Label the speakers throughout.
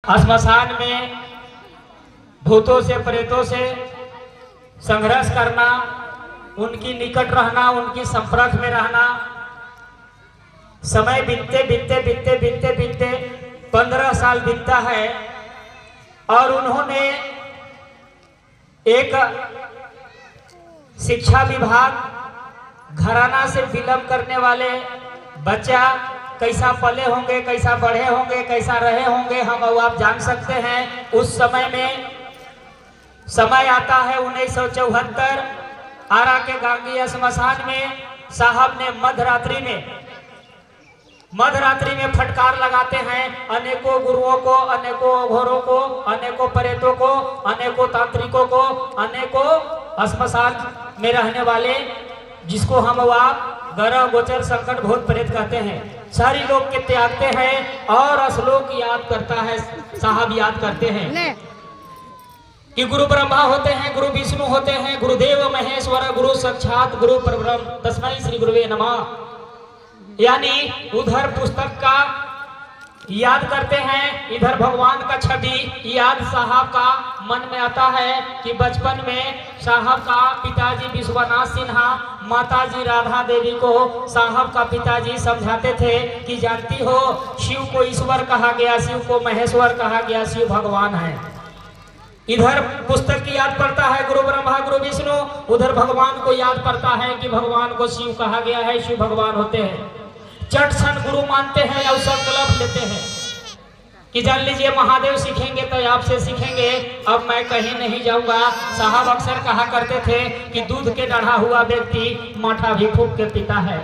Speaker 1: श्मशान में भूतों से प्रेतों से संघर्ष करना, उनकी निकट रहना, उनकी संपर्क में रहना। समय बीतते बीतते बीतते बीतते बीतते 15 साल बीतता है और उन्होंने एक शिक्षा विभाग घराना से बिलोंग करने वाले बच्चा कैसा पले होंगे, कैसा बढ़े होंगे, कैसा रहे होंगे, हम और आप जान सकते हैं। उस समय में समय आता है 1974, आरा के गांगी श्मशान में साहब ने मध्यरात्रि में फटकार लगाते हैं अनेकों गुरुओं को, अनेकों घोरों को, अनेकों प्रेतों को, अनेकों तांत्रिकों को, अनेकों श्मशान में रहने वाले, जिसको हम आप ग्रह गोचर संकट भूत प्रेत कहते हैं, सारी लोग के त्यागते हैं और श्लोक याद करता है। साहब याद करते हैं कि गुरु ब्रह्मा होते हैं, गुरु विष्णु होते हैं, गुरुदेव महेश्वर, गुरु साक्षात गुरु परब्रह्म, तस्मै श्री गुरुवे नमः। यानी उधर पुस्तक का याद करते हैं, इधर भगवान का छवि याद साहब का मन में आता है कि बचपन में साहब का पिताजी विश्वनाथ सिन्हा माताजी राधा देवी को साहब का पिताजी समझाते थे कि जानती हो शिव को ईश्वर कहा गया, शिव को महेश्वर कहा गया, शिव भगवान है। इधर पुस्तक की याद पड़ता है गुरु ब्रह्मा गुरु विष्णु, उधर भगवान को याद पड़ता है कि भगवान को शिव कहा गया है, शिव भगवान होते हैं। चट सन गुरु मानते हैं और संकल्प लेते हैं कि जान लीजिए महादेव सीखेंगे तो आपसे सीखेंगे, अब मैं कहीं नहीं जाऊंगा। साहब अक्सर कहा करते थे कि दूध के डढ़ा हुआ व्यक्ति माठा भी फूंक के पीता है।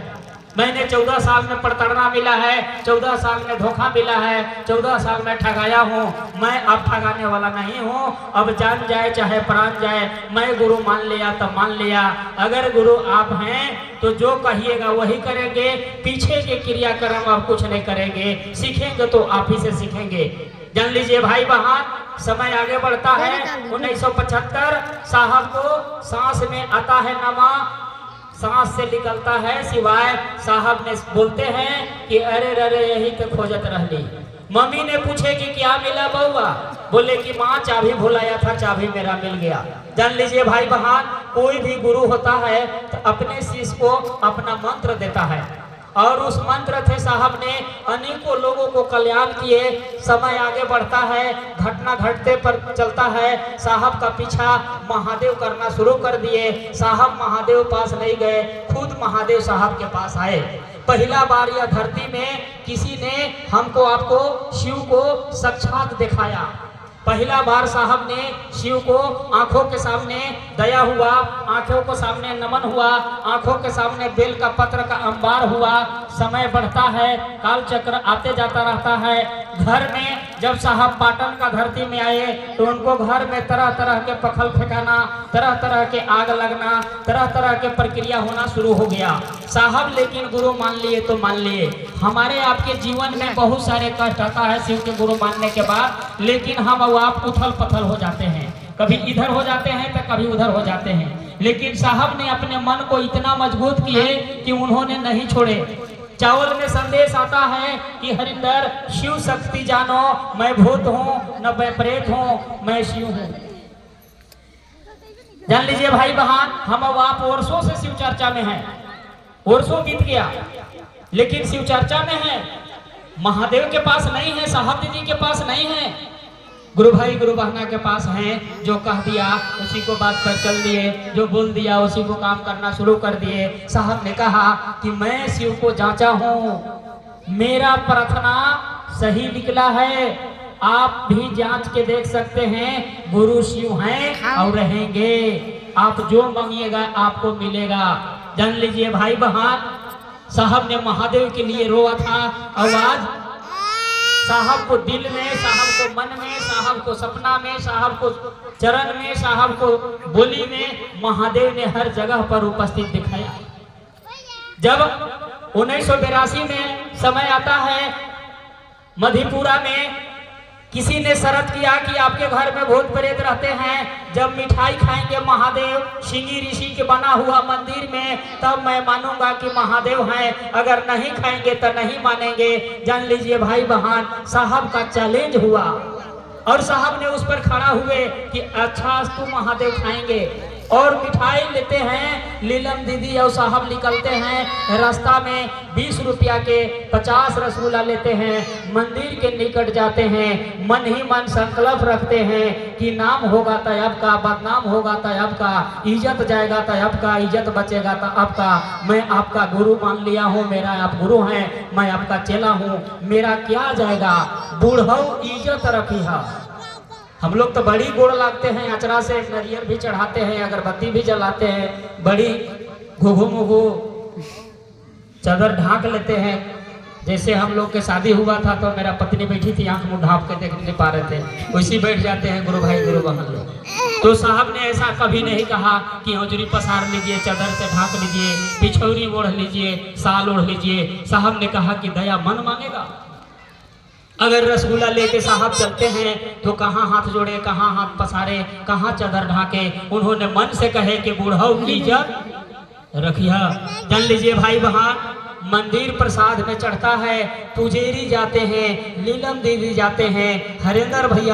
Speaker 1: मैंने 14 साल में प्रताड़ना मिला है, 14 साल में धोखा मिला है, 14 साल में ठगाया हूँ, मैं अब ठगाने वाला नहीं हूँ। अब जान जाए चाहे प्राण जाए, मैं गुरु मान लिया तो मान लिया। अगर गुरु आप हैं तो जो कहिएगा वही करेंगे, पीछे के क्रियाक्रम आप कुछ नहीं करेंगे, सीखेंगे तो आप ही से सीखेंगे। जान लीजिए भाई बहन, समय आगे बढ़ता है। 1975 साहब को सांस में आता है नमा, सांस से निकलता है सिवाय। साहब ने बोलते हैं कि अरे रे यही तो खोजत रहली। मम्मी ने पूछे कि क्या मिला बउआ, बोले कि माँ चाबी भुलाया था, चाबी मेरा मिल गया। जान लीजिए भाई बहन, कोई भी गुरु होता है तो अपने शिष्य को अपना मंत्र देता है और उस मंत्र से साहब ने अनेकों लोगों को कल्याण किए। समय आगे बढ़ता है, घटना घटते पर चलता है। साहब का पीछा महादेव करना शुरू कर दिए। साहब महादेव पास नहीं गए, खुद महादेव साहब के पास आए। पहला बार यह धरती में किसी ने हमको आपको शिव को साक्षात दिखाया। पहला बार साहब ने शिव को आंखों के सामने दया हुआ, आंखों के सामने नमन हुआ, आंखों के सामने बेल का पत्र का अंबार हुआ। समय बढ़ता है, काल चक्र आते जाता रहता है। घर में जब साहब पाटन का धरती में आए तो उनको घर में तरह तरह के पखल फेंकाना, तरह तरह के आग लगना, तरह तरह के प्रक्रिया होना शुरू हो गया। साहब लेकिन गुरु मान लिए तो मान लिए। हमारे आपके जीवन में बहुत सारे कष्ट आता है शिव के गुरु मानने के बाद, लेकिन हम आप उथल पथल हो जाते हैं, कभी इधर हो जाते हैं तो कभी उधर हो जाते हैं। लेकिन साहब ने अपने मन को इतना मजबूत किए कि उन्होंने नहीं छोड़े। चावल में संदेश आता है कि हरिंदर शिव शक्ति जानो, मैं भूत हूँ न मैं प्रेत हूँ, मैं शिव हूँ। जान लीजिए भाई बहन, हम अब आप वर्षों से शिव चर्चा में हैं, वर्षों बीत गया लेकिन शिव चर्चा में है। महादेव के पास नहीं है, साहब जी के पास नहीं है, गुरु भाई गुरु बहना के पास हैं। जो कह दिया उसी को बात पर चल दिए, जो बोल दिया उसी को काम करना शुरू कर दिए। साहब ने कहा कि मैं शिव को जांचा हूँ, मेरा प्रार्थना सही निकला है, आप भी जांच के देख सकते हैं। गुरु शिव हैं और रहेंगे, आप जो मांगिएगा आपको मिलेगा। जान लीजिए भाई बहन, साहब ने महादेव के लिए रोआ था। आवाज साहब को दिल में, साहब को मन में, साहब को सपना में, साहब को चरण में, साहब को बोली में महादेव ने हर जगह पर उपस्थित दिखाया। जब 1982 में समय आता है, मधेपुरा में किसी ने शर्त किया कि आपके घर में भूत प्रेत रहते हैं, जब मिठाई खाएंगे महादेव सिंगी ऋषि के बना हुआ मंदिर में तब मैं मानूंगा कि महादेव हैं, अगर नहीं खाएंगे तो नहीं मानेंगे। जान लीजिए भाई बहन, साहब का चैलेंज हुआ। और साहब ने उस पर खड़ा हुए कि अच्छा आज तुम महादेव खाएंगे, और मिठाई लेते हैं। लीलम दीदी और साहब निकलते हैं रास्ता में, 20 रुपया के 50 रसगुल्ला लेते हैं, मंदिर के निकट जाते हैं, मन ही मन संकल्प रखते हैं कि नाम होगा तो आपका, बदनाम होगा तो आपका, इज्जत जाएगा तो आपका, इज्जत बचेगा तो आपका। मैं आपका गुरु मान लिया हूँ, मेरा आप गुरु हैं, मैं आपका चेला हूँ, मेरा क्या जाएगा, बूढ़ो इज्जत रखी है। हम लोग तो बड़ी गोड़ लागते हैं, अचरा से नरियर भी चढ़ाते हैं, अगरबत्ती भी जलाते हैं, बड़ी घुघु मुघु चादर ढांक लेते हैं। जैसे हम लोग के शादी हुआ था तो मेरा पत्नी बैठी थी, आंख मुंह ढांप के देख नहीं पा रहे थे, वैसे बैठ जाते हैं गुरु भाई गुरु बहन लोग। तो साहब ने ऐसा कभी नहीं कहा कि हौजरी पसार लीजिए, चादर से ढांक लीजिए, पिछौरी ओढ़ लीजिए, साल ओढ़ लीजिए। साहब ने कहा कि दया मन मांगेगा। अगर रसगुल्ला लेके साहब चलते हैं तो कहाँ हाथ जोड़े, कहाँ हाथ पसारे, कहाँ चादर ढाके। उन्होंने मन से कहे कि बूढ़ऊ की इज्जत रखिया। जान लीजिए भाई बहन, मंदिर प्रसाद में चढ़ता है, पुजेरी जाते हैं, लीलम दीदी जाते हैं, हरेंद्र भैया